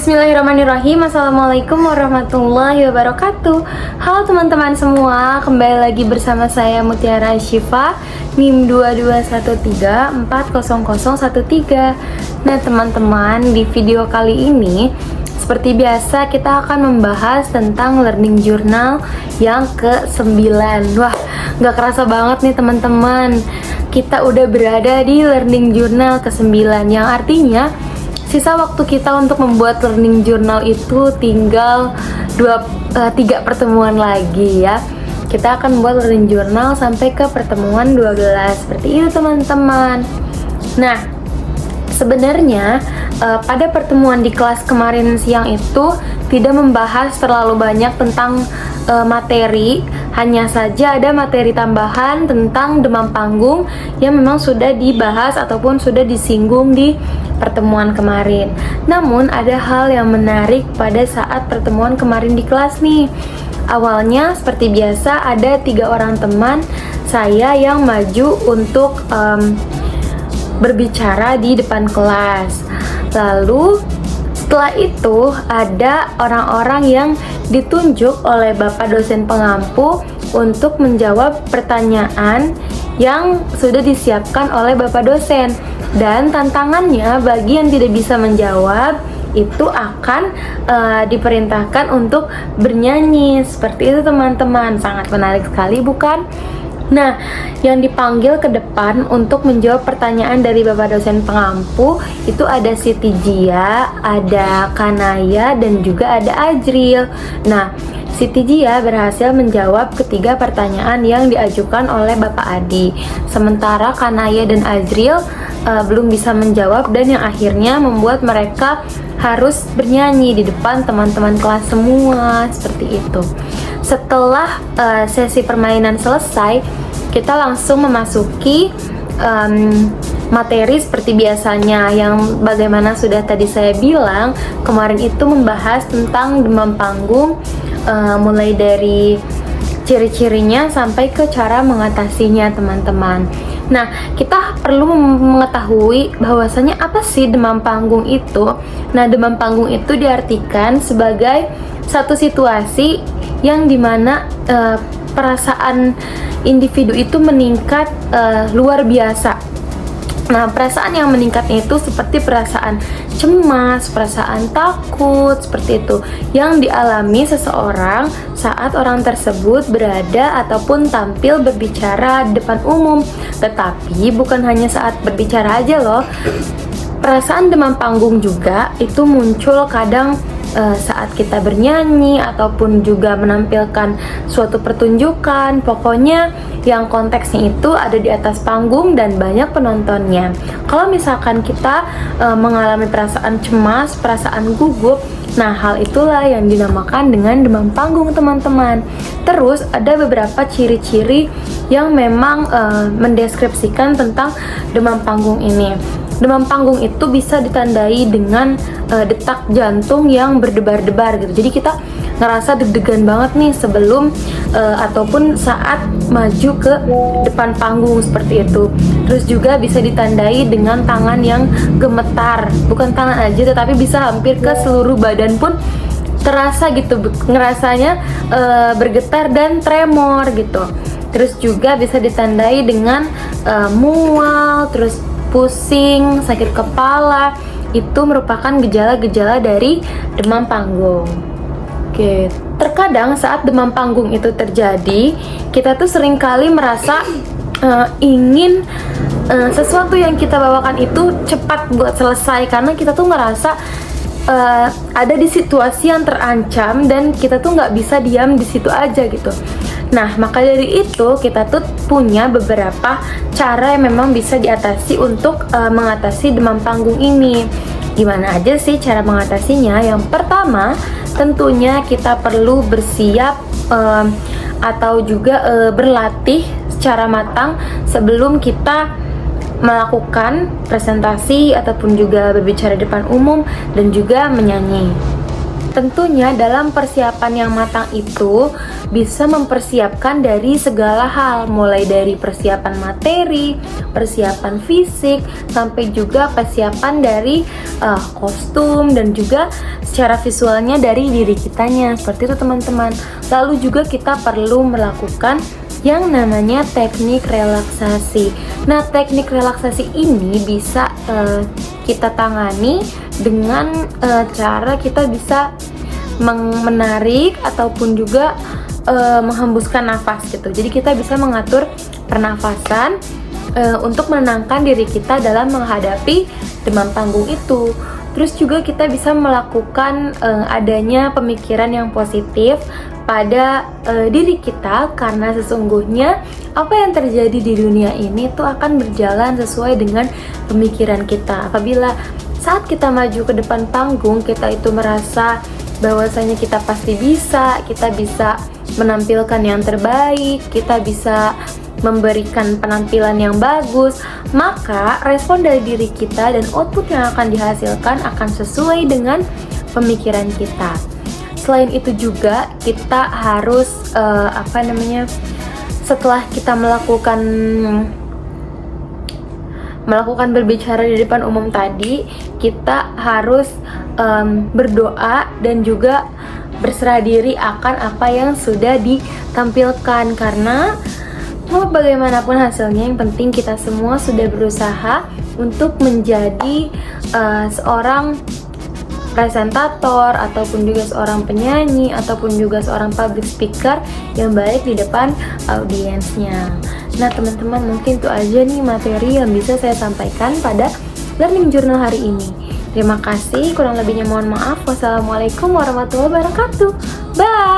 Bismillahirrahmanirrahim. Assalamualaikum warahmatullahi wabarakatuh. Halo teman-teman semua, kembali lagi bersama saya Mutiara Syifa, NIM 2213400013. Nah teman-teman, di video kali ini seperti biasa kita akan membahas tentang learning journal yang ke-9. Wah, gak kerasa banget nih teman-teman, kita udah berada di learning journal ke-9, yang artinya sisa waktu kita untuk membuat learning journal itu tinggal 3 pertemuan lagi ya. Kita akan membuat learning journal sampai ke pertemuan 12. Seperti itu teman-teman. Nah, sebenarnya pada pertemuan di kelas kemarin siang itu tidak membahas terlalu banyak tentang materi. Hanya saja ada materi tambahan tentang demam panggung yang memang sudah dibahas ataupun sudah disinggung di pertemuan kemarin. Namun ada hal yang menarik pada saat pertemuan kemarin di kelas nih. Awalnya seperti biasa ada 3 orang teman saya yang maju untuk berbicara di depan kelas. Lalu setelah itu ada orang-orang yang ditunjuk oleh Bapak dosen pengampu untuk menjawab pertanyaan yang sudah disiapkan oleh Bapak dosen. Dan tantangannya bagi yang tidak bisa menjawab itu akan diperintahkan untuk bernyanyi. Seperti itu teman-teman, sangat menarik sekali bukan? Nah, yang dipanggil ke depan untuk menjawab pertanyaan dari Bapak dosen pengampu itu ada Siti Jia, ada Kanaya, dan juga ada Ajril. Nah, Siti Jia berhasil menjawab ketiga pertanyaan yang diajukan oleh Bapak Adi. Sementara Kanaya dan Ajril belum bisa menjawab, dan yang akhirnya membuat mereka harus bernyanyi di depan teman-teman kelas semua. Seperti itu. Setelah sesi permainan selesai, kita langsung memasuki materi seperti biasanya, yang bagaimana sudah tadi saya bilang kemarin itu membahas tentang demam panggung, mulai dari ciri-cirinya sampai ke cara mengatasinya teman-teman. Nah, kita perlu mengetahui bahwasanya apa sih demam panggung itu. Nah, demam panggung itu diartikan sebagai satu situasi yang dimana perasaan individu itu meningkat luar biasa. Nah, perasaan yang meningkatnya itu seperti perasaan cemas, perasaan takut, seperti itu, yang dialami seseorang saat orang tersebut berada ataupun tampil berbicara di depan umum. Tetapi bukan hanya saat berbicara aja loh. Perasaan demam panggung juga itu muncul kadang saat kita bernyanyi ataupun juga menampilkan suatu pertunjukan. Pokoknya yang konteksnya itu ada di atas panggung dan banyak penontonnya. Kalau misalkan kita mengalami perasaan cemas, perasaan gugup, nah hal itulah yang dinamakan dengan demam panggung teman-teman. Terus ada beberapa ciri-ciri yang memang mendeskripsikan tentang demam panggung ini. Demam panggung itu bisa ditandai dengan detak jantung yang berdebar-debar gitu. Jadi kita ngerasa deg-degan banget nih sebelum ataupun saat maju ke depan panggung seperti itu. Terus juga bisa ditandai dengan tangan yang gemetar. Bukan tangan aja tetapi bisa hampir ke seluruh badan pun terasa gitu, ngerasanya bergetar dan tremor gitu. Terus juga bisa ditandai dengan mual, terus pusing, sakit kepala. Itu merupakan gejala-gejala dari demam panggung. Oke, terkadang saat demam panggung itu terjadi, kita tuh seringkali merasa ingin sesuatu yang kita bawakan itu cepat buat selesai, karena kita tuh ngerasa ada di situasi yang terancam dan kita tuh nggak bisa diam di situ aja gitu. Nah, maka dari itu kita tuh punya beberapa cara yang memang bisa diatasi untuk mengatasi demam panggung ini. Gimana aja sih cara mengatasinya? Yang pertama, tentunya kita perlu bersiap atau juga berlatih secara matang sebelum kita melakukan presentasi ataupun juga berbicara di depan umum dan juga menyanyi. Tentunya dalam persiapan yang matang itu bisa mempersiapkan dari segala hal, mulai dari persiapan materi, persiapan fisik, sampai juga persiapan dari kostum dan juga secara visualnya dari diri kitanya. Seperti itu teman-teman. Lalu juga kita perlu melakukan yang namanya teknik relaksasi. Nah, teknik relaksasi ini bisa kita tangani dengan cara kita bisa menarik ataupun juga menghembuskan nafas gitu. Jadi kita bisa mengatur pernafasan untuk menenangkan diri kita dalam menghadapi demam panggung itu. Terus juga kita bisa melakukan adanya pemikiran yang positif pada diri kita, karena sesungguhnya apa yang terjadi di dunia ini tuh akan berjalan sesuai dengan pemikiran kita. Apabila saat kita maju ke depan panggung, kita itu merasa bahwasanya kita pasti bisa, kita bisa menampilkan yang terbaik, kita bisa memberikan penampilan yang bagus, maka respon dari diri kita dan output yang akan dihasilkan akan sesuai dengan pemikiran kita. Selain itu juga kita harus setelah kita melakukan berbicara di depan umum tadi, kita harus berdoa dan juga berserah diri akan apa yang sudah ditampilkan, karena mau bagaimanapun hasilnya, yang penting kita semua sudah berusaha untuk menjadi seorang presentator ataupun juga seorang penyanyi ataupun juga seorang public speaker yang baik di depan audiensnya. Nah teman-teman, mungkin itu aja nih materi yang bisa saya sampaikan pada learning journal hari ini. Terima kasih, kurang lebihnya mohon maaf. Wassalamualaikum warahmatullahi wabarakatuh. Bye.